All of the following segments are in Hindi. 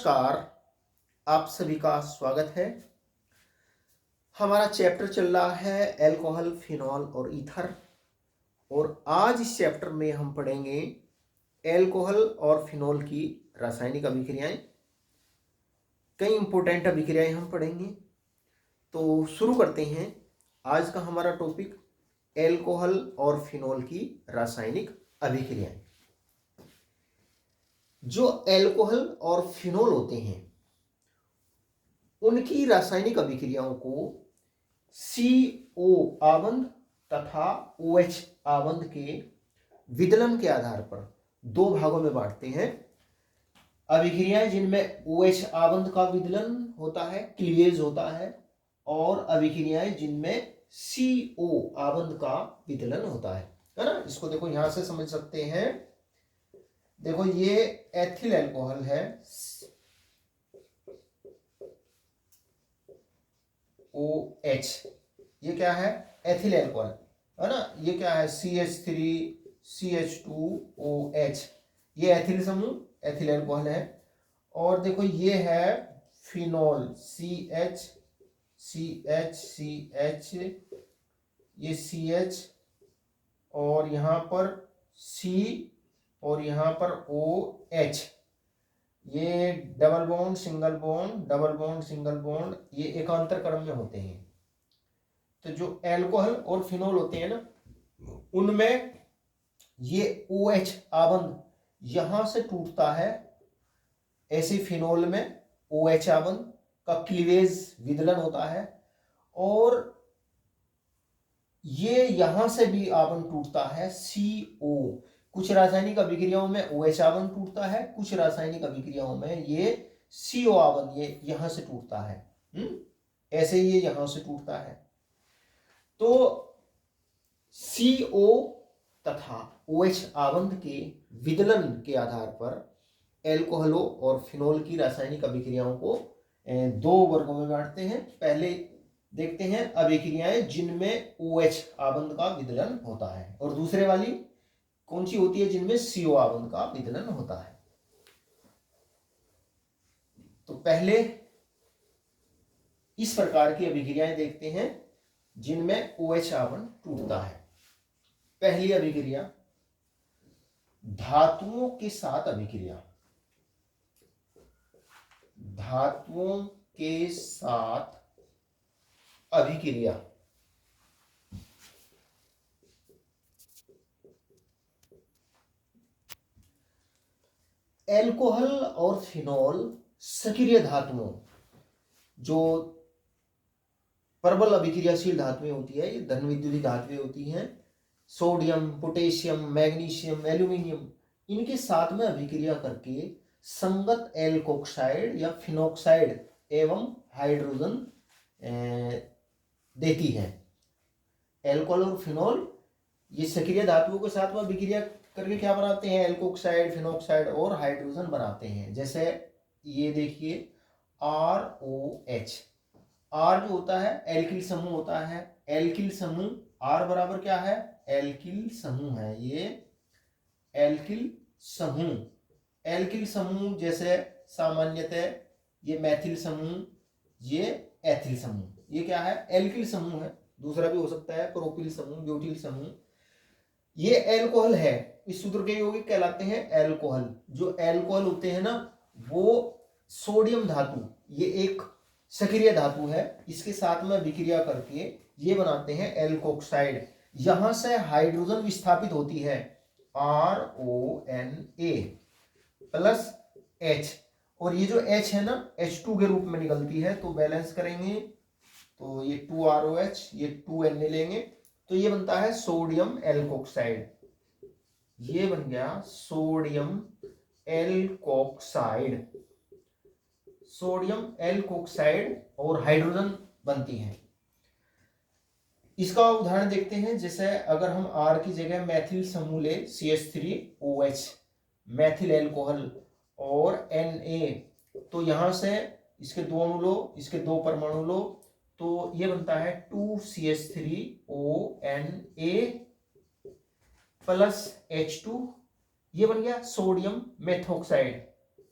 नमस्कार, आप सभी का स्वागत है। हमारा चैप्टर चल रहा है अल्कोहल, फिनॉल और ईथर। और आज इस चैप्टर में हम पढ़ेंगे अल्कोहल और फिनॉल की रासायनिक अभिक्रियाएं। कई इंपॉर्टेंट अभिक्रियाएं हम पढ़ेंगे। तो शुरू करते हैं। आज का हमारा टॉपिक अल्कोहल और फिनॉल की रासायनिक अभिक्रियाएं। जो अल्कोहल और फिनॉल होते हैं उनकी रासायनिक अभिक्रियाओं को CO आबंध तथा OH आबंध के विदलन के आधार पर दो भागों में बांटते हैं। अभिक्रियाएं जिनमें OH आबंध का विदलन होता है, क्लीवेज होता है, और अभिक्रियाएं जिनमें CO आबंध का विदलन होता है ना। इसको देखो यहां से समझ सकते हैं। देखो ये एथिल अल्कोहल है, OH। ये क्या है? एथिल अल्कोहल है ना। ये क्या है? CH3CH2OH। ये एथिल समूह एथिल अल्कोहल है। और देखो ये है फिनॉल, CH ये CH और यहां पर C और यहां पर OH। ये double bond single bond, double bond single bond, ये एकांतर क्रम में होते हैं। तो जो अल्कोहल और फिनॉल होते हैं ना, उनमें ये OH आबंध यहां से टूटता है। ऐसे फिनॉल में OH आबंध का क्लीवेज विदलन होता है, और ये यहां से भी आबंध टूटता है CO। कुछ रासायनिक अभिक्रियाओं में OH आबंध टूटता है, कुछ रासायनिक अभिक्रियाओं में ये CO आबंध ये यहां से टूटता है। ऐसे ये यहां से टूटता है। तो CO तथा OH आबंध के विदलन के आधार पर अल्कोहलों और फिनॉल की रासायनिक अभिक्रियाओं को दो वर्गों में बांटते हैं। पहले देखते हैं अभिक्रियाएं जिनमें OH आबंध का विदलन होता है, और दूसरे वाली कौन सी होती है? जिनमें CO आबंध का विदलन होता है। तो पहले इस प्रकार की अभिक्रियाएं देखते हैं जिनमें OH आबंध टूटता है। पहली अभिक्रिया धातुओं के साथ अभिक्रिया। धातुओं के साथ अभिक्रिया। अल्कोहल और फिनॉल सक्रिय धातुओं, जो प्रबल अभिक्रियाशील धातुएं होती है, ये धन विद्युतीय धातुएं होती हैं। सोडियम, पोटेशियम, मैग्नीशियम, एल्यूमिनियम, इनके साथ में अभिक्रिया करके संगत एल्कोक्साइड या फिनोक्साइड एवं हाइड्रोजन देती है। अल्कोहल और फिनॉल ये सक्रिय धातुओं के साथ में अभिक्रिया करके क्या बनाते हैं? एल्कोक्साइड, फिनोक्साइड और हाइड्रोजन बनाते हैं। जैसे ये देखिए ROH। R जो होता है एल्किल समूह होता है। एल्किल समूह R बराबर क्या है? एल्किल समूह है। ये एल्किल समूह। एल्किल समूह जैसे सामान्यतः ये मैथिल समूह, ये एथिल समूह, ये क्या है? एल्किल समूह है। दूसरा भी हो सकता है प्रोपिल समूह, ब्यूटिल समूह। ये अल्कोहल है। इस सूत्र के यौगिक कहलाते हैं अल्कोहल। जो अल्कोहल होते हैं ना, वो सोडियम धातु, ये एक सक्रिय धातु है, इसके साथ में अभिक्रिया करके ये बनाते हैं एल्कोक्साइड। यहां से हाइड्रोजन विस्थापित होती है, RONA प्लस H, और ये जो H है ना, H2 के रूप में निकलती है। तो बैलेंस करेंगे तो ये 2ROH, ये 2Na लेंगे, तो ये बनता है सोडियम एल्कोक्साइड। ये बन गया सोडियम एल्कोक्साइड। सोडियम एल्कोक्साइड और हाइड्रोजन बनती है। इसका उदाहरण देखते हैं। जैसे अगर हम R की जगह मैथिल समूह ले, CH3OH, मैथिल एल्कोहल, और Na, तो यहां से इसके दो अणु लो, इसके दो परमाणु लो, तो ये बनता है 2CH3ONA प्लस H2। ये बन गया सोडियम मेथोक्साइड।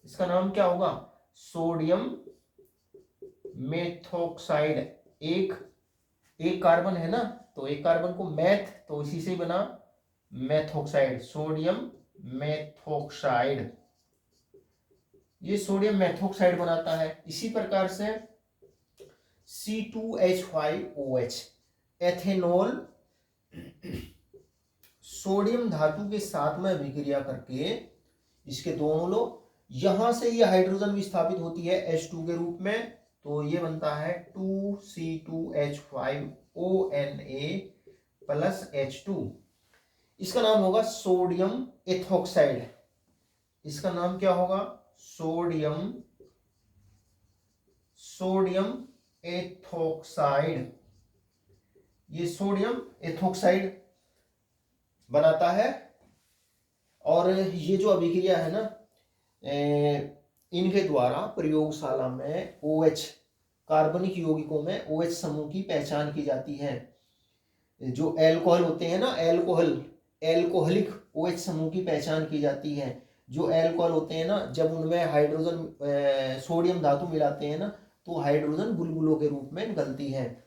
इसका नाम क्या होगा? Sodium methoxide. एक एक कार्बन है ना, तो एक कार्बन को मैथ, तो इसी से बना मेथॉक्साइड, सोडियम मेथॉक्साइड। ये सोडियम मेथॉक्साइड बनाता है। इसी प्रकार से C2H5OH, एथेनॉल सोडियम धातु के साथ में अभिक्रिया करके इसके दोनों लोग, यहां से ये हाइड्रोजन विस्थापित होती है H2 के रूप में, तो ये बनता है 2C2H5ONA प्लस H2। इसका नाम होगा सोडियम एथॉक्साइड। इसका नाम क्या होगा? Sodium ethoxide. ये सोडियम एथॉक्साइड बनाता है। और ये जो अभिक्रिया है ना, इनके द्वारा प्रयोगशाला में OH कार्बनिक यौगिकों में OH समूह की पहचान की जाती है। जो एल्कोहल होते हैं ना, एल्कोहलिक OH समूह की पहचान की जाती है। जो एल्कोहल होते हैं ना, जब उनमें हाइड्रोजन सोडियम धातु मिलाते हैं ना, तो हाइड्रोजन बुलबुलों के रूप में निकलती है।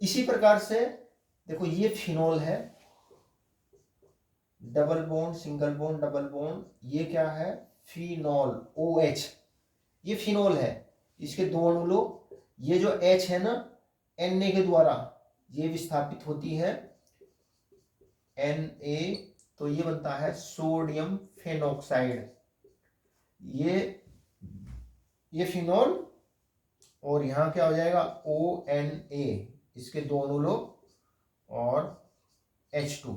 इसी प्रकार से देखो, ये फिनोल है, double bond single bond double bond, ये क्या है? फिनोल OH, ये फिनोल है। इसके दो अणु लो, ये जो H है ना, Na के द्वारा ये विस्थापित होती है Na, तो ये बनता है सोडियम फेनॉक्साइड। ये फिनोल, और यहां क्या हो जाएगा? ONA, इसके दोनों लोग और H2,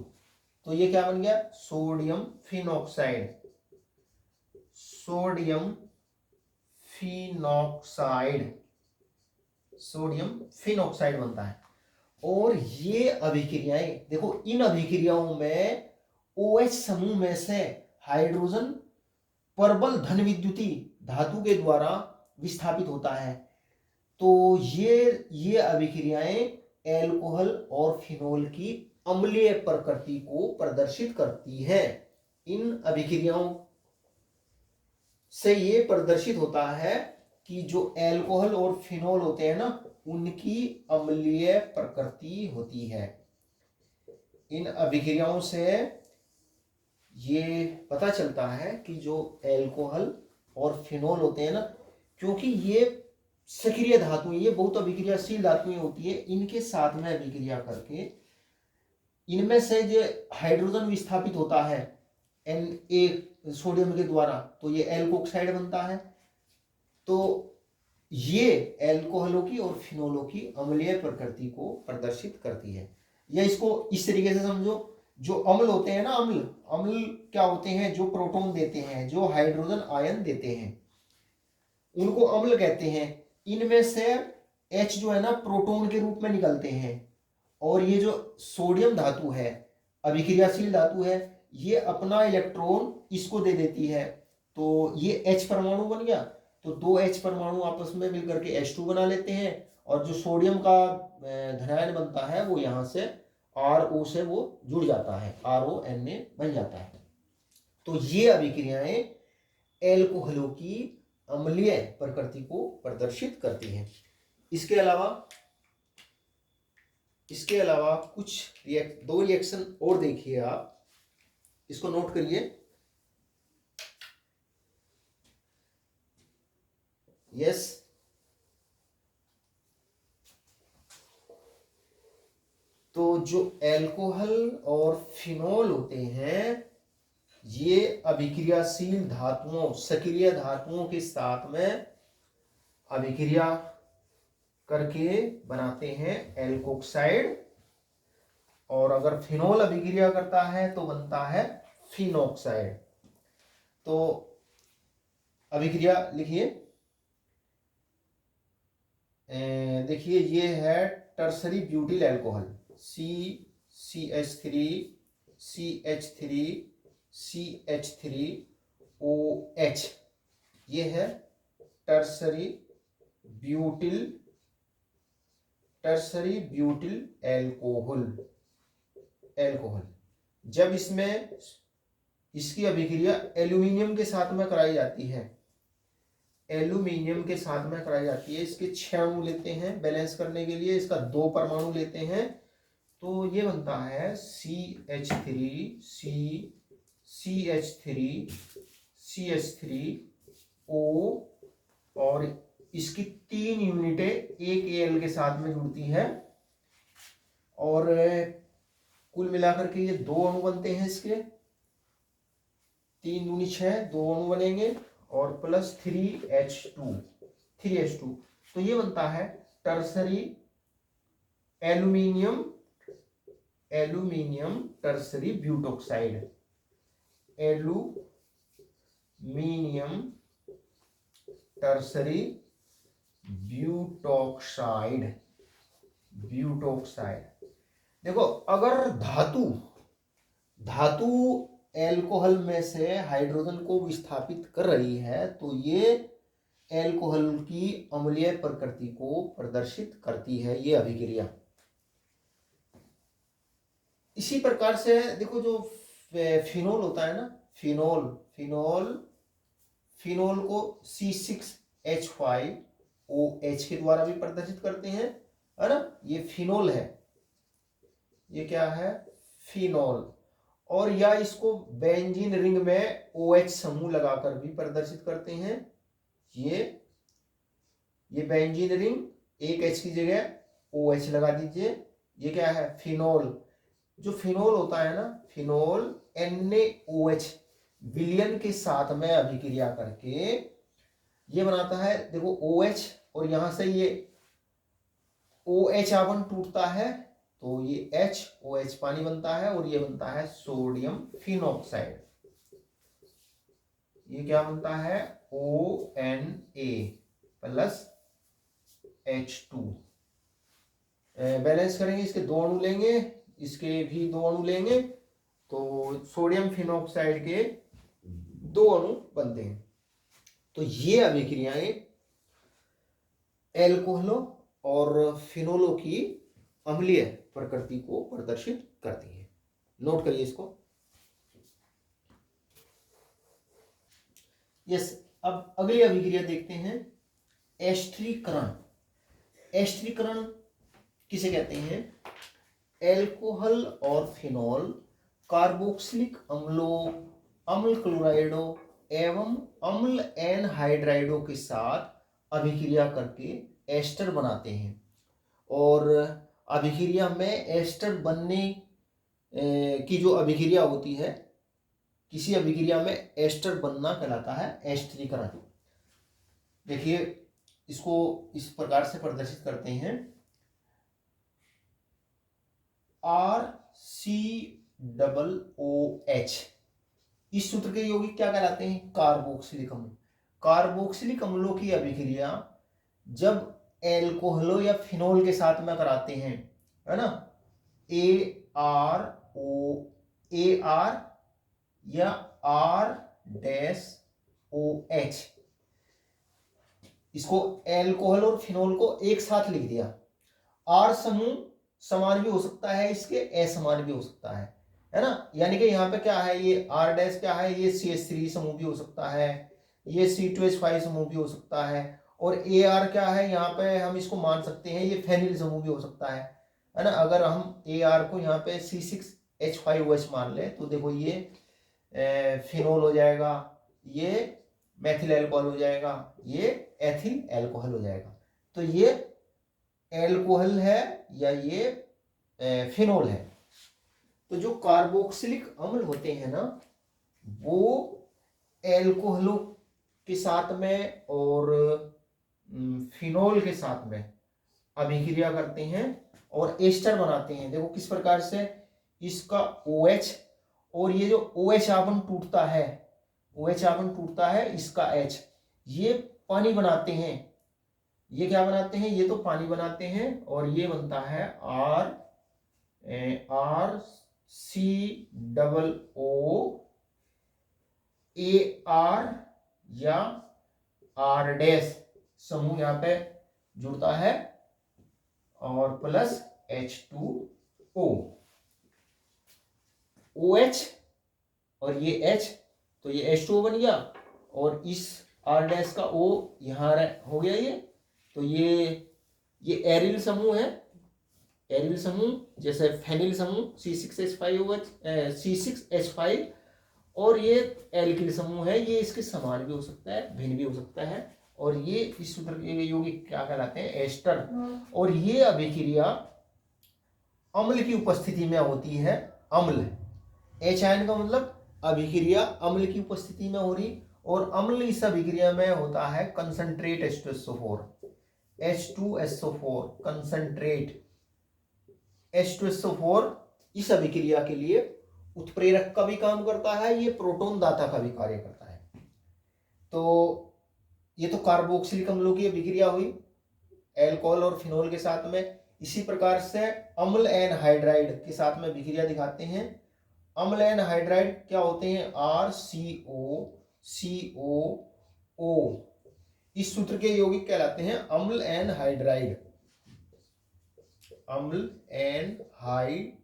तो ये क्या बन गया? Sodium phenoxide. सोडियम फिनॉक्साइड बनता है। और ये अभिक्रियाएं देखो, इन अभिक्रियाओं में OH समूह में से हाइड्रोजन प्रबल धन विद्युती धातु के द्वारा विस्थापित होता है। तो ये अभिक्रियाएं एल्कोहल और फिनोल की अम्लीय प्रकृति को प्रदर्शित करती है। इन अभिक्रियाओं से ये प्रदर्शित होता है कि जो एल्कोहल और फिनोल होते हैं ना, उनकी अम्लीय प्रकृति होती है। इन अभिक्रियाओं से ये पता चलता है कि जो एल्कोहल और फिनोल होते हैं ना, क्योंकि ये सक्रिय धातुएं, ये बहुत अभिक्रियाशील धातुएं होती है, इनके साथ में अभिक्रिया करके इनमें से जो हाइड्रोजन विस्थापित होता है Na सोडियम के द्वारा, तो ये एल्कोक्साइड बनता है। तो ये एल्कोहलों की और फिनोलों की अम्लीय प्रकृति को प्रदर्शित करती है। या इसको इस तरीके से समझो, जो अम्ल होते हैं ना, अम्ल क्या होते हैं? जो प्रोटॉन देते हैं, जो हाइड्रोजन आयन देते हैं, उनको अम्ल कहते हैं। इनमें से H जो है ना, प्रोटॉन के रूप में निकलते हैं। और ये जो सोडियम धातु है, अभिक्रियाशील धातु है, ये अपना इलेक्ट्रॉन इसको दे देती है, तो ये H परमाणु बन गया। तो दो H परमाणु आपस में मिलकर के H2 बना लेते हैं, और जो सोडियम का धनायन बनता है, वो यहाँ से RO से वो जुड़ जाता है, RONA बन जाता है। तो ये अभिक्रियाएं एल्कोहलों की अम्लीय प्रकृति को प्रदर्शित करती हैं। इसके अलावा कुछ दो रिएक्शन और देखिए, आप इसको नोट करिए। यस, तो जो एल्कोहल और फिनोल होते हैं, ये अभिक्रियाशील धातुओं, सक्रिय धातुओं के साथ में अभिक्रिया करके बनाते हैं एल्कोक्साइड। और अगर फिनोल अभिक्रिया करता है तो बनता है फिनॉक्साइड। तो अभिक्रिया लिखिए, देखिए ये है टर्सरी ब्यूटिल अल्कोहल, CH3CH3CH3OH, ये है टर्सरी ब्यूटिल अल्कोहल। जब इसकी अभिक्रिया एल्यूमिनियम के साथ में कराई जाती है, एल्यूमिनियम के साथ में कराई जाती है। इसके 6 अणु लेते हैं बैलेंस करने के लिए, इसका 2 परमाणु लेते हैं, तो ये बनता है CH3 CH3O, और इसकी 3 यूनिटें एक Al के साथ में जुड़ती है, और कुल मिलाकर के ये 2 अणु बनते हैं इसके, 3 दूनी 6, 2 अणु बनेंगे, और प्लस 3H2, तो ये बनता है tertiary aluminium tertiary butoxide, aluminium tertiary butoxide. देखो, अगर धातु एल्कोहल में से हाइड्रोजन को विस्थापित कर रही है तो ये एल्कोहल की अम्लीय प्रकृति को प्रदर्शित करती है, ये अभिक्रिया। इसी प्रकार से देखो, जो फिनोल होता है ना, फिनोल को C6H5OH के द्वारा भी प्रदर्शित करते हैं, है ना, ये फिनोल है, ये क्या है, फिनोल। और या इसको बेंजीन रिंग में OH समूह लगाकर भी प्रदर्शित करते हैं। ये बेंजीन रिंग, एक H की जगह OH लगा दीजिए, ये क्या है, फिनोल। जो फिनोल होता है ना, फिनोल NaOH विलयन के साथ में अभिक्रिया करके ये बनाता है, देखो OH, और यहां से ये OH आवन टूटता है तो ये HOH पानी बनता है, और ये बनता है सोडियम फिनोक्साइड। ये क्या बनता है, ONA प्लस H2। बैलेंस करेंगे, इसके 2 अणु लेंगे, इसके भी 2 अणु लेंगे, तो सोडियम फिनोक्साइड के 2 अणु बनते हैं। तो ये अभिक्रियाएं एल्कोहलों और फिनोलों की अम्लीय प्रकृति को प्रदर्शित करती है। नोट करिए इसको। यस, अब अगली अभिक्रिया देखते हैं, एस्टरीकरण। एस्टरीकरण किसे कहते हैं, एल्कोहल और फिनोल कार्बोक्सिलिक अम्लों, अम्ल क्लोराइडों एवं अम्ल एनहाइड्राइडों के साथ अभिक्रिया करके एस्टर बनाते हैं। और अभिक्रिया में एस्टर बनने की जो अभिक्रिया होती है, किसी अभिक्रिया में एस्टर बनना कहलाता है एस्टरीकरण। देखिए, इसको इस प्रकार से प्रदर्शित करते हैं, RCOOH। इस सूत्र के यौगिक क्या कहलाते हैं, कार्बोक्सिलिक अम्ल। कार्बोक्सिलिक अम्लों की अभिक्रिया जब एल्कोहलों या फिनोल के साथ में कराते हैं, है ना, AR या R-OH, इसको एल्कोहल और फिनोल को एक साथ लिख दिया। R समूह समान भी हो सकता है, इसके असमान भी हो सकता है ना, यानी कि यहाँ पे क्या है, ये R- क्या है, ये CH3 समूह भी हो सकता है, ये C2H5 समूह भी हो सकता है, और AR क्या है, यहाँ पे हम इसको मान सकते हैं ये फेनिल समूह भी हो सकता है ना। अगर हम AR को यहाँ पे C6H5OH मान ले तो देखो ये फिनोल हो जाएगा, ये मैथिल एल्कोहल हो जाएगा, ये एथिल एल्कोहल हो जाएगा। तो ये एल्कोहल है या ये फिनोल है। तो जो कार्बोक्सिलिक अम्ल होते हैं ना, वो एल्कोहलों के साथ में और फिनोल के साथ में अभिक्रिया करते हैं और एस्टर बनाते हैं। देखो किस प्रकार से, इसका OH, और ये जो OH आवन टूटता है, इसका H, ये पानी बनाते हैं। ये क्या बनाते हैं, ये तो पानी बनाते हैं, और ये बनता है RCOOAR या R- समूह यहाँ पे जुड़ता है, और प्लस H2O, OH और ये H, तो ये H2O बन गया, और इस R डैश का O यहाँ हो गया ये। तो ये एरिल समूह है, एरिल समूह, जैसे फेनिल समूह C6H5OH C6H5, और ये एल्किल समूह है, ये इसके समान भी हो सकता है, भिन्न भी हो सकता है। और ये इस सूत्र के यौगिक क्या कहलाते हैं? एस्टर। और ये अभिक्रिया अम्ल की उपस्थिति में होती है। अम्ल, H आयन का मतलब अभिक्रिया अम्ल की उपस्थिति में हो रही, और अम्ल इस अभिक्रिया में होता है concentrate H2SO4, H2SO4 concentrate H2SO4 इस अभिक्रिया के लिए उत्प्रेरक का भी काम करता है, ये प्रोटॉन दाता का भी कार्य करता है। तो ये तो कार्बोक्सिलिक अम्लों की अभिक्रिया हुई एल्कोहल और फिनोल के साथ में। इसी प्रकार से अम्ल एनहाइड्राइड के साथ में अभिक्रिया दिखाते हैं। अम्ल एनहाइड्राइड क्या होते हैं? RCOCOO, इस सूत्र के यौगिक कहलाते हैं अम्ल एनहाइड्राइड। अम्ल एनहाइड्राइड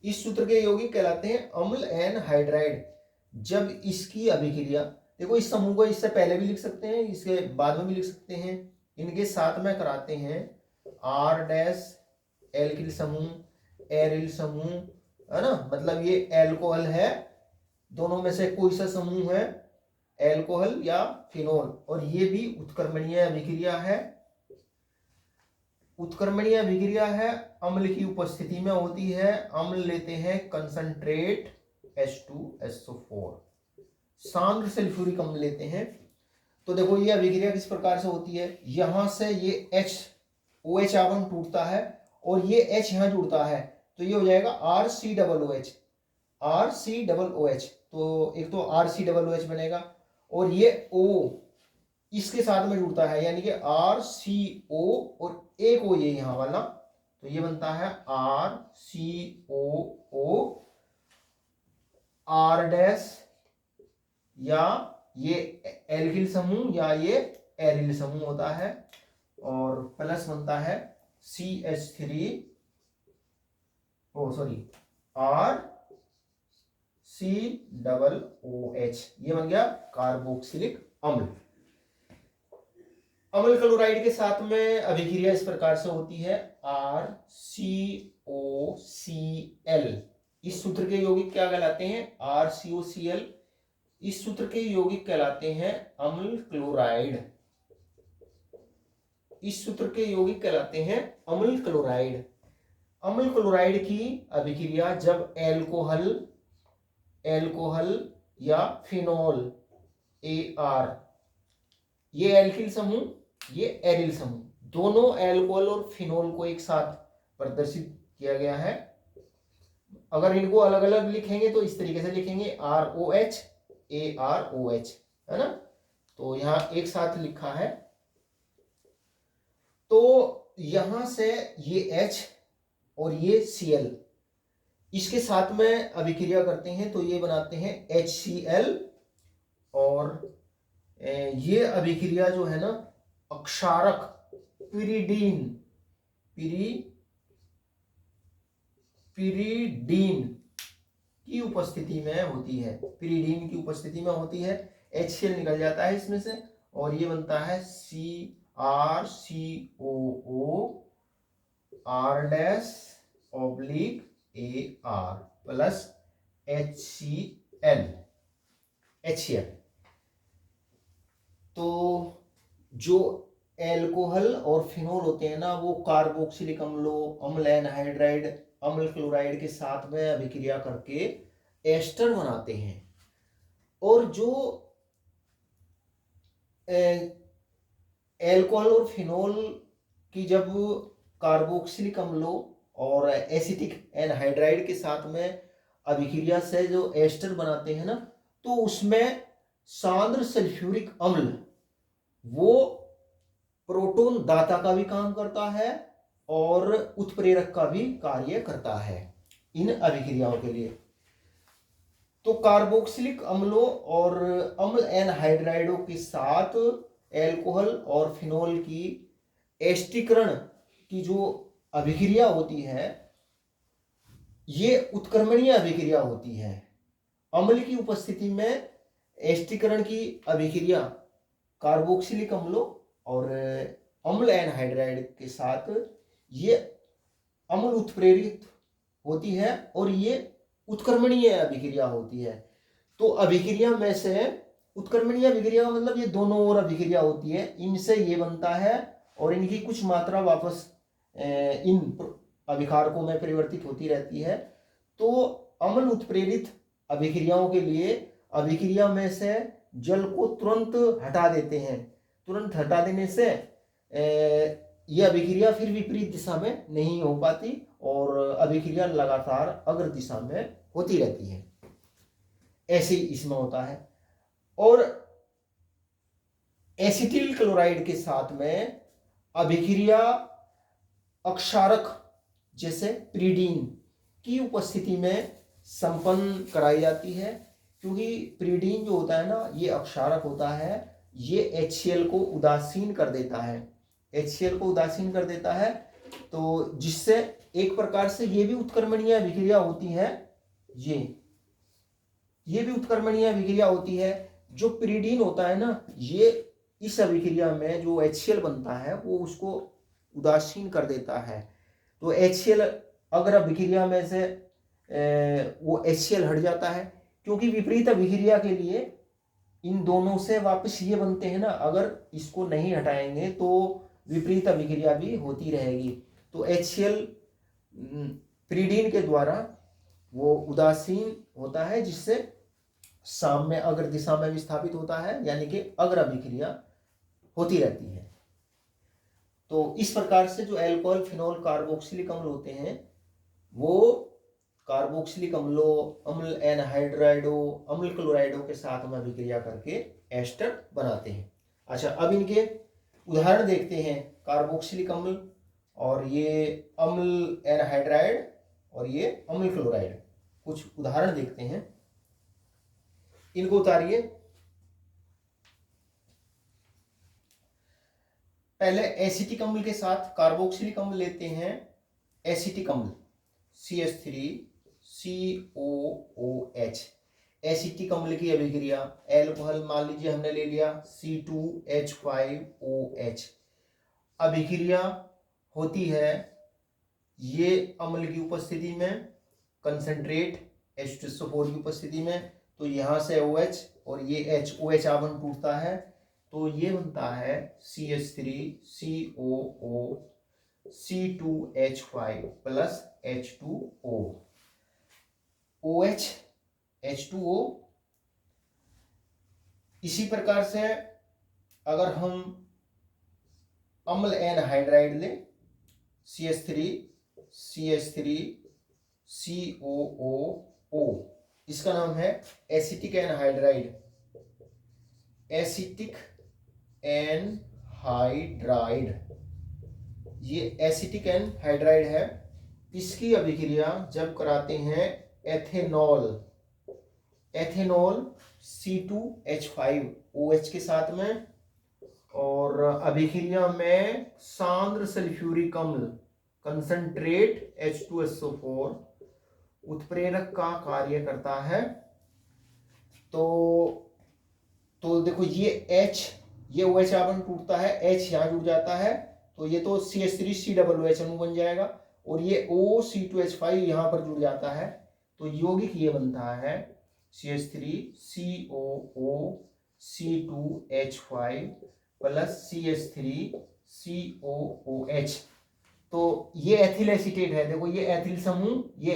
इस सूत्र के यौगिक कहलाते हैं अम्ल एनहाइड्राइड। जब इसकी अभिक्रिया, देखो इस समूह को इससे पहले भी लिख सकते हैं, इसके बाद में भी लिख सकते हैं, इनके साथ में कराते हैं R डैश एल्किल समूह, एरिल समूह, है ना, मतलब ये एल्कोहल है, दोनों में से कोई सा समूह है, एल्कोहल या फिनोल। और ये भी उत्क्रमणीय अभिक्रिया है, उत्क्रमणीय अभिक्रिया है, अम्ल की उपस्थिति में होती है। अम्ल लेते हैं कंसंट्रेट H2SO4, सांद्र सल्फ्यूरिक अम्ल लेते हैं। तो देखो ये अभिक्रिया किस प्रकार से होती है? यहां से ये OH आवन टूटता है और ये H यहां जुड़ता है, तो ये हो जाएगा RCOOH, RCOOH। तो एक तो RCOOH बनेगा, और ये O इसके साथ में जुड़ता है, यानी कि RCO और एक O ये यहां वाला, तो ये बनता है RCOO R डैश, या ये एल्किल समूह या ये एरिल समूह होता है, और प्लस बनता है CH3 RCOOH, ये बन गया कार्बोक्सिलिक अम्ल। अम्ल क्लोराइड के साथ में अभिक्रिया इस प्रकार से होती है RCOCl, इस सूत्र के यौगिक क्या कहलाते हैं? RCOCl, इस सूत्र के यौगिक कहलाते हैं अम्ल क्लोराइड, इस सूत्र के यौगिक कहलाते हैं अम्ल क्लोराइड। अम्ल क्लोराइड की अभिक्रिया जब एल्कोहल या फिनोल AR, ये एल्किल समूह, ये एरिल समूह, दोनों एल्कोहल और फिनोल को एक साथ प्रदर्शित किया गया है। अगर इनको अलग अलग लिखेंगे तो इस तरीके से लिखेंगे ROH AROH, है ना, तो यहां एक साथ लिखा है। तो यहां से ये H और ये Cl इसके साथ में अभिक्रिया करते हैं, तो ये बनाते हैं HCl, और ये अभिक्रिया जो है ना अक्षारक पिरीडीन की उपस्थिति में होती है, पिरीडीन की उपस्थिति में होती है। HCl निकल जाता है इसमें से, और ये बनता है RCOO R dash oblique AR plus HCl। तो जो एल्कोहल और फिनोल होते हैं ना, वो कार्बोक्सिलिक अम्लों, अम्ल एनहाइड्राइड, अम्ल क्लोराइड के साथ में अभिक्रिया करके एस्टर बनाते हैं। और जो एल्कोहल और फिनोल की जब कार्बोक्सिलिक अम्लों और एसिटिक एनहाइड्राइड के साथ में अभिक्रिया से जो एस्टर बनाते हैं ना, तो उसमें सांद्र सल्फ्यूरिक अम्ल वो प्रोटॉन दाता का भी काम करता है और उत्प्रेरक का भी कार्य करता है इन अभिक्रियाओं के लिए। तो कार्बोक्सिलिक अम्लों और अम्ल एनहाइड्राइडों के साथ एल्कोहल और फिनोल की एस्टीकरण की जो अभिक्रिया होती है, ये उत्क्रमणीय अभिक्रिया होती है। अम्ल की उपस्थिति में एस्टीकरण की अभिक्रिया कार्बोक्सिलिक अम्लों और अम्ल एनहाइड्राइड के साथ ये अम्ल उत्प्रेरित होती है और ये उत्क्रमणीय अभिक्रिया होती है। तो अभिक्रिया में से उत्क्रमणीय अभिक्रिया का मतलब ये दोनों ओर अभिक्रिया होती है, इनसे ये बनता है और इनकी कुछ मात्रा वापस इन अभिकारकों में परिवर्तित होती रहती है। तो अम्ल उत्प्रेरित अभिक्रियाओं के लिए अभिक्रिया में से जल को तुरंत हटा देते हैं। तुरंत हटा देने से यह अभिक्रिया फिर विपरीत दिशा में नहीं हो पाती और अभिक्रिया लगातार अग्र दिशा में होती रहती है। ऐसे इसमें होता है। और एसिटिल क्लोराइड के साथ में अभिक्रिया अक्षारक जैसे प्रीडीन की उपस्थिति में संपन्न कराई जाती है, क्योंकि प्रीडीन जो होता है ना, ये अक्षारक होता है, ये HCl को उदासीन कर देता है। HCl को उदासीन कर देता है, तो जिससे एक प्रकार से ये भी उत्क्रमणीय अभिक्रिया होती है। ये भी उत्क्रमणीय अभिक्रिया होती है। जो प्रीडीन होता है ना, ये इस अभिक्रिया में जो HCl बनता है वो उसको उदासीन कर देता है। तो HCl अगर अभिक्रिया में से वो HCl हट जाता है, क्योंकि विपरीत अभिक्रिया के लिए इन दोनों से वापस ये बनते हैं ना, अगर इसको नहीं हटाएंगे तो विपरीत अभिक्रिया भी होती रहेगी। तो HCl प्रीडीन के द्वारा वो उदासीन होता है, जिससे साम्य अग्र दिशा में विस्थापित होता है, यानी कि अग्र अभिक्रिया होती रहती है। तो इस प्रकार से जो एल्कोहल फिनोल कार्बोक्सिलिक अम्ल होते हैं वो कार्बोक्सिलिक अम्लों, अम्ल एनहाइड्राइडो, अम्ल क्लोराइडो के साथ में अभिक्रिया करके एस्टर बनाते हैं। अच्छा, अब इनके उदाहरण देखते हैं। कार्बोक्सिलिक अम्ल और ये अम्ल एनहाइड्राइड और ये अम्ल क्लोराइड, कुछ उदाहरण देखते हैं। इनको उतारिए। पहले एसिटिक अम्ल के साथ कार्बोक्सिलिक अम्ल लेते हैं। एसिटिक अम्ल CH3COOH, एसिटिक अम्ल की अभिक्रिया। एल्कोहल मान लीजिए हमने ले लिया C2H5OH, अभिक्रिया होती है ये अम्ल की उपस्थिति में, कंसंट्रेट H2SO4 की उपस्थिति में। तो यहाँ से OH और ये OH आवन टूटता है, तो ये बनता है CH3COO C2H5 plus H2O, OH H2O। इसी प्रकार से अगर हम अम्ल एनहाइड्राइड ले CH3COOO, इसका नाम है एसिटिक एनहाइड्राइड। एसिटिक एनहाइड्राइड, ये एसिटिक एनहाइड्राइड है। इसकी अभिक्रिया जब कराते हैं एथेनॉल C2H5OH के साथ में, और अभिक्रिया में सांद्र सल्फ्यूरिक अम्ल कंसंट्रेट H2SO4 उत्प्रेरक का कार्य करता है। तो देखो ये ये OH आवन टूटता है, H यहाँ जुड़ जाता है, तो ये तो CH3COOH अणु बन जाएगा, और ये OC2H5 यहाँ पर जुड़ जाता है, तो यौगिक ये बनता है CH3COO C2H5 प्लस CH3COOH। तो ये एथिल एसीटेट है। देखो ये एथिल समूह, ये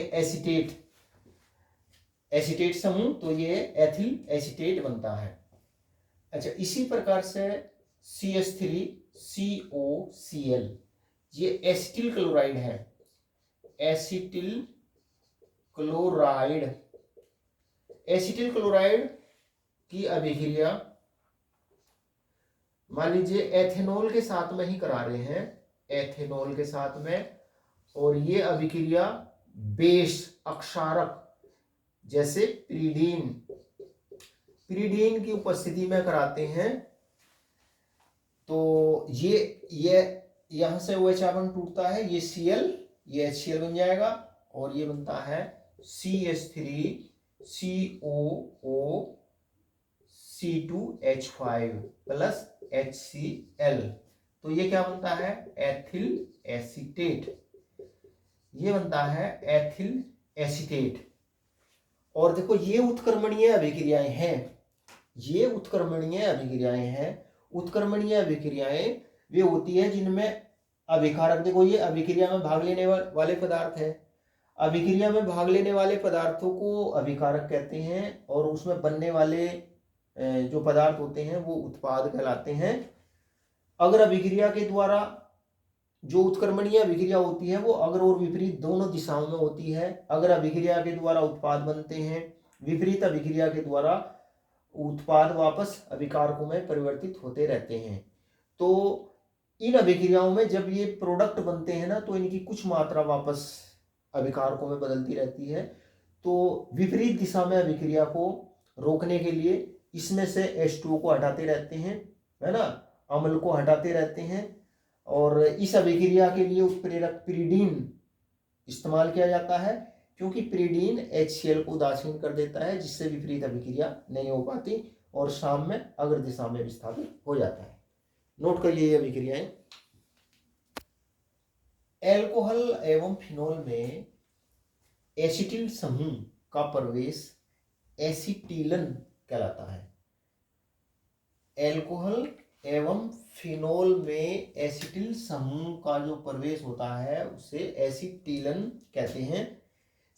एसीटेट समूह, तो ये एथिल एसीटेट बनता है। अच्छा, इसी प्रकार से CH3COCl, ये एसिटिल क्लोराइड है। एसिटिल क्लोराइड की अभिक्रिया मान लीजिए एथेनॉल के साथ में ही करा रहे हैं, एथेनॉल के साथ में, और ये अभिक्रिया बेस अक्षारक जैसे प्रीडीन की उपस्थिति में कराते हैं। तो ये यहां से OH आवन टूटता है, ये Cl, ये HCl बन जाएगा, और ये बनता है CH3COO C2H5 प्लस HCl, तो ये क्या बनता है, एथिल एसीटेट, ये बनता है एथिल एसीटेट। और देखो ये उत्क्रमणीय अभिक्रियाएं हैं, ये उत्क्रमणीय अभिक्रियाएं हैं। उत्क्रमणीय अभिक्रियाएं वे होती है जिनमें अभिकारक, देखो ये अभिक्रिया में भाग लेने वाले पदार्थ है, अभिक्रिया में भाग लेने वाले पदार्थों को अभिकारक कहते हैं, और उसमें बनने वाले जो पदार्थ होते हैं वो उत्पाद कहलाते हैं। अगर अभिक्रिया के द्वारा जो उत्क्रमणीय अभिक्रिया होती है वो अग्र और विपरीत दोनों दिशाओं में होती है। अगर अभिक्रिया के द्वारा उत्पाद बनते हैं, विपरीत अभिक्रिया के द्वारा उत्पाद वापस अभिकारकों में परिवर्तित होते रहते हैं। तो इन अभिक्रियाओं में जब ये प्रोडक्ट बनते हैं ना, तो इनकी कुछ मात्रा वापस अभिकारकों में बदलती रहती है। तो विपरीत दिशा में अभिक्रिया को रोकने के लिए इसमें से H2O को हटाते रहते हैं, है ना, अम्ल को हटाते रहते हैं। और इस अभिक्रिया के लिए उत्प्रेरक पिरीडीन इस्तेमाल किया जाता है, क्योंकि पिरीडीन HCl को उदासीन कर देता है, जिससे विपरीत अभिक्रिया नहीं हो पाती और शाम में अग्र दिशा में विस्थापित हो जाता है। नोट करिए ये अभिक्रियाएं। एल्कोहल एवं फिनोल में एसिटिल समूह का प्रवेश एसिटिलन कहलाता है। एल्कोहल एवं फिनोल में एसिटिल समूह का जो प्रवेश होता है उसे एसिटिलन कहते हैं।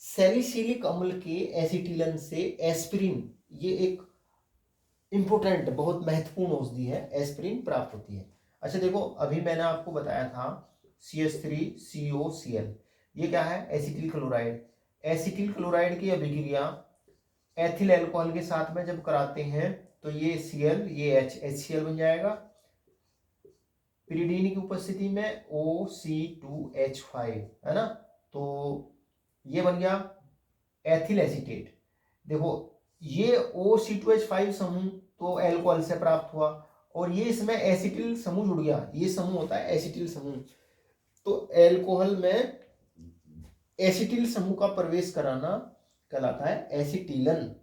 सैलिसिलिक अम्ल के एसिटिलन से एस्पिरिन, ये एक इंपोर्टेंट बहुत महत्वपूर्ण औषधि है, एस्पिरिन प्राप्त होती है। अच्छा देखो, अभी मैंने आपको बताया था CH3COCl, ये क्या है, एसिटिल क्लोराइड। एसिटिल क्लोराइड की अभिक्रिया एथिल अल्कोहल के साथ में जब कराते हैं तो ये Cl, ये HCl बन जाएगा। पिरीडीन की उपस्थिति में OC2H5, है ना, तो ये बन गया एथिल एसीटेट। देखो ये OC2H5 समूह तो अल्कोहल से प्राप्त हुआ, और ये इसमें एसिटिल समूह जुड़ गया, ये समूह होता है एसिटिल समूह। तो अल्कोहल में एसिटिल समूह का प्रवेश कराना कहलाता है एसिटिलन।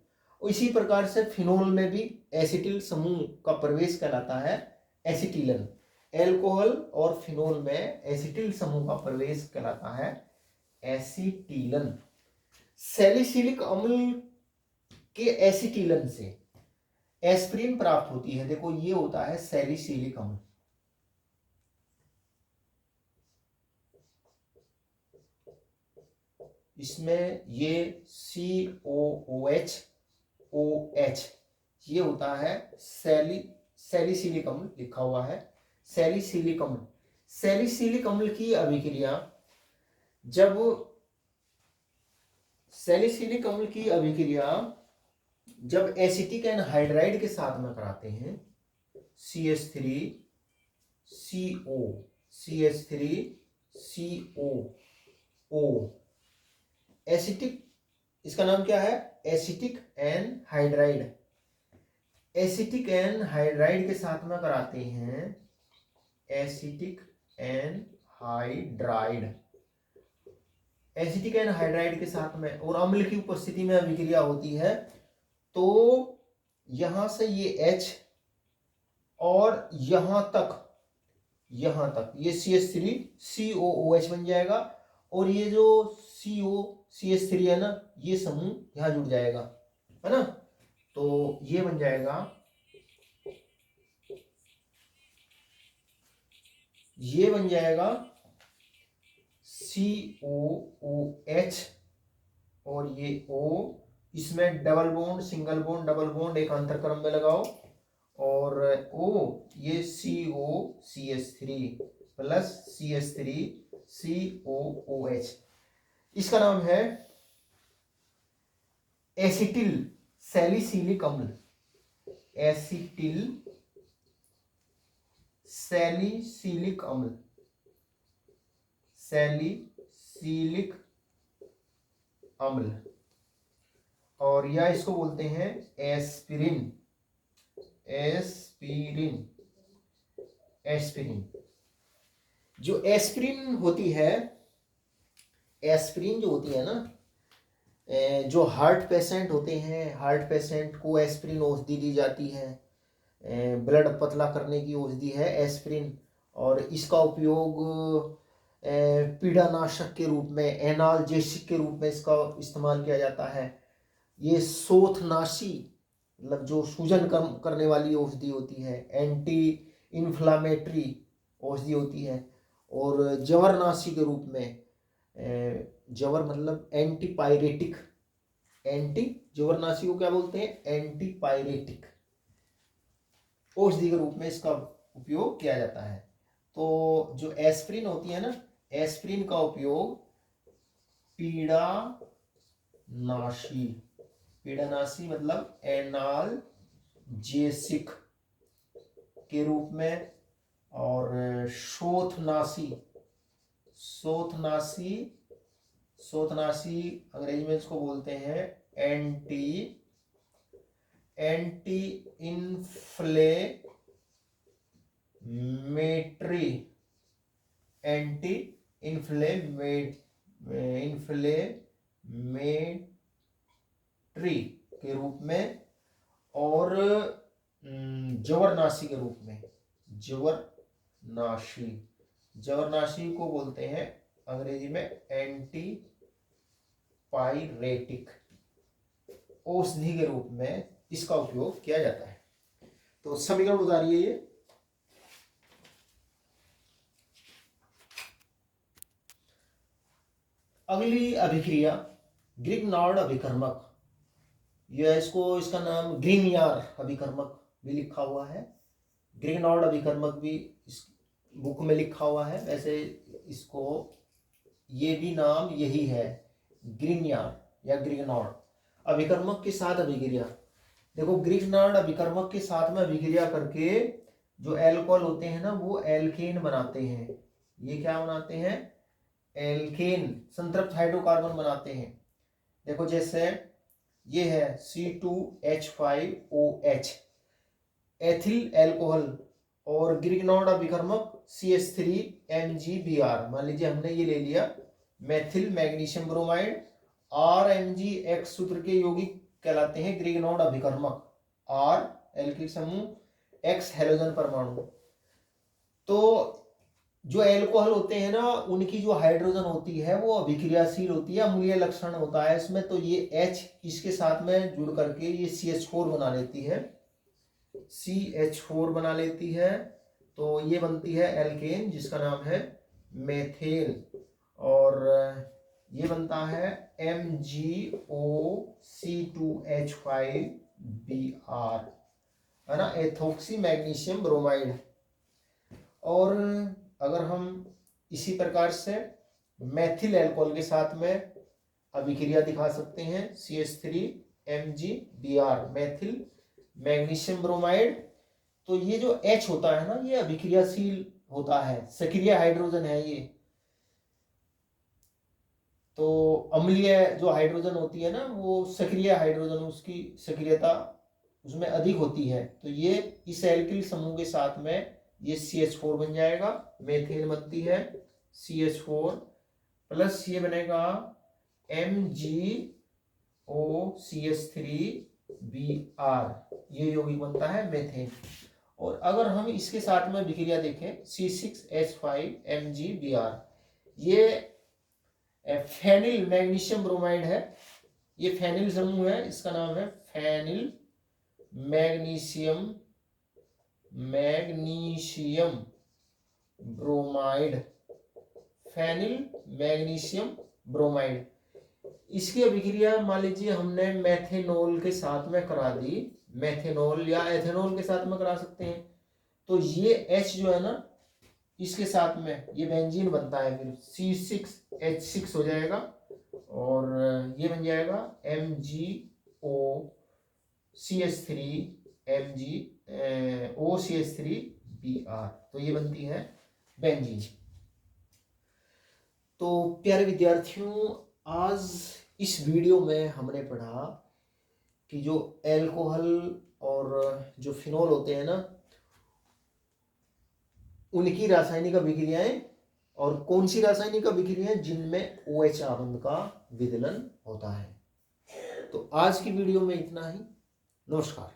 और इसी प्रकार से फिनोल में भी एसिटिल समूह का प्रवेश कहलाता है एसिटिलन। एल्कोहल और फिनोल में एसिटिल समूह का प्रवेश कहलाता है एसिटिलन। सैलिसिलिक अम्ल के एसिटिलन से एस्पिरिन प्राप्त होती है। देखो ये होता है सैलिसिलिक अम्ल, इसमें ये COOH OH, ये होता है सैलिसिलिक अम्ल लिखा हुआ है, सैलिसिलिक अम्ल। सैलिसिलिक अम्ल की अभिक्रिया जब सैलिसिलिक अम्ल की अभिक्रिया जब एसिटिक एनहाइड्राइड के साथ में कराते हैं, CH3CO, CH3COO, एसिटिक, इसका नाम क्या है, एसिटिक एनहाइड्राइड। एसिटिक एनहाइड्राइड के साथ में कराते हैं, एसिटिक एनहाइड्राइड, एसिटिक एनहाइड्राइड के साथ में, और अम्ल की उपस्थिति में अभिक्रिया होती है, तो यहां से ये H और यहां तक ये CH3COOH बन जाएगा, और ये जो COCH3 है ना, ये समूह यहां जुड़ जाएगा, है ना, तो ये बन जाएगा, ये बन जाएगा COOH, और ये O, इसमें double bond, single bond, double bond एक अंतर क्रम में लगाओ, और O, ये COCH3 प्लस CH3COOH, इसका नाम है एसिटिल सैलिसिलिक अम्ल। एसिटिल सैलिसिलिक अम्ल, सैलिसिलिक अम्ल, और या इसको बोलते हैं एस्पिरिन, एस्पिरिन, एस्पिरिन। जो एस्पिरिन होती है, एस्पिरिन जो होती है ना, जो हार्ट पेशेंट होते हैं, हार्ट पेशेंट को एस्प्रिन औषधि दी जाती है, ब्लड पतला करने की औषधि है एस्प्रिन। और इसका उपयोग पीड़ानाशक के रूप में, एनाल्जेसिक के रूप में इसका इस्तेमाल किया जाता है। ये शोथनाशी मतलब जो सूजन कम करने वाली औषधि होती है, एंटी इन्फ्लामेटरी औषधि होती है। और जवरनाशी के रूप में, जवर मतलब एंटीपायरेटिक, एंटी जवरनाशी को क्या बोलते हैं, एंटीपायरेटिक औषधि के रूप में इसका उपयोग किया जाता है। तो जो एस्प्रिन होती है ना, एस्प्रिन का उपयोग पीड़ानाशी, पीड़ानाशी मतलब एनाल्जेसिक के रूप में, और शोथनाशी, शोथनाशी, शोथनाशी अंग्रेजी में इसको बोलते हैं एंटी इन्फ्लेमेटरी, एंटी इन्फ्लेमेटरी के रूप में, और जवरनाशी के रूप में, जवरनाशी, जवरनाशी को बोलते हैं अंग्रेजी में एंटीपायरेटिक औषधि के रूप में इसका उपयोग किया जाता है। तो समीकरण उतारिए ये। अगली अभिक्रिया ग्रिग्नार्ड अभिकर्मक, यह इसका नाम ग्रीनियर अभिकर्मक भी लिखा हुआ है, ग्रिग्नार्ड अभिकर्मक भी इस बुक में लिखा हुआ है। वैसे इसको ये भी नाम यही है, ग्रीनियर या ग्रिग्नार्ड अभिकर्मक के साथ अभिक्रिया। देखो ग्रिग्नार्ड अभिकर्मक के साथ में अभिक्रिया करके जो एल्कोहल होते हैं ना, वो एल्केन बनाते हैं। ये क्या बनाते हैं, एल्केन, संतृप्त हाइड्रोकार्बन बनाते हैं। देखो जैसे ये है C2H5OH, एथिल एल्कोहल, और ग्रिग्नार्ड अभिकर्मक CH3MgBr। मान लीजिए हमने ये ले लिया मेथिल मैग्नीशियम ब्रोमाइड, RMgX सूत्र के यौगिक कहलाते हैं ग्रिग्नार्ड अभिकर्मक। R एल्किल समूह, X हैलोजन परमाणु। तो जो एल्कोहल होते हैं ना, उनकी जो हाइड्रोजन होती है वो अभिक्रियाशील होती है, अम्लीय लक्षण होता है इसमें। तो ये H इसके साथ में जुड़ करके ये CH4 बना लेती है, CH4 बना लेती है। तो ये बनती है एल्केन जिसका नाम है मेथेन, और ये बनता है MgOC2H5Br, है ना, एथोक्सी मैग्नीशियम ब्रोमाइड। और अगर हम इसी प्रकार से मेथिल एल्कोहल के साथ में अभिक्रिया दिखा सकते हैं, CH3MgBr, मेथिल मैग्नीशियम ब्रोमाइड। तो ये जो H होता है ना, ये अभिक्रियाशील होता है, सक्रिय हाइड्रोजन है ये। तो अम्लीय जो हाइड्रोजन होती है ना, वो सक्रिय हाइड्रोजन, उसकी सक्रियता उसमें अधिक होती है। तो ये इस एल्किल समूह के साथ में ये CH4 बन जाएगा, मेथेन बनती है CH4 प्लस ये बनेगा MgOCH3Br, ये यौगिक बनता है मेथेन। और अगर हम इसके साथ में अभिक्रिया देखें C6H5MgBr, ये फेनिल मैग्नीशियम ब्रोमाइड है, ये फेनिल समूह है, इसका नाम है phenyl magnesium bromide, phenyl magnesium bromide. इसकी अभिक्रिया मान लीजिए हमने मेथेनॉल के साथ में करा दी, मेथेनॉल या एथेनॉल के साथ में करा सकते हैं। तो ये H जो है ना, इसके साथ में ये बेंजीन बनता है, फिर C6H6 हो जाएगा, और ये बन जाएगा MgOCH3Br। तो ये बनती है बेंजीन। तो प्यारे विद्यार्थियों, आज इस वीडियो में हमने पढ़ा कि जो एल्कोहल और जो फिनॉल होते हैं ना, उनकी रासायनिक अभिक्रियाएं, और कौन सी रासायनिक अभिक्रियाएं जिनमें OH आबंध का विदलन होता है। तो आज की वीडियो में इतना ही। नमस्कार।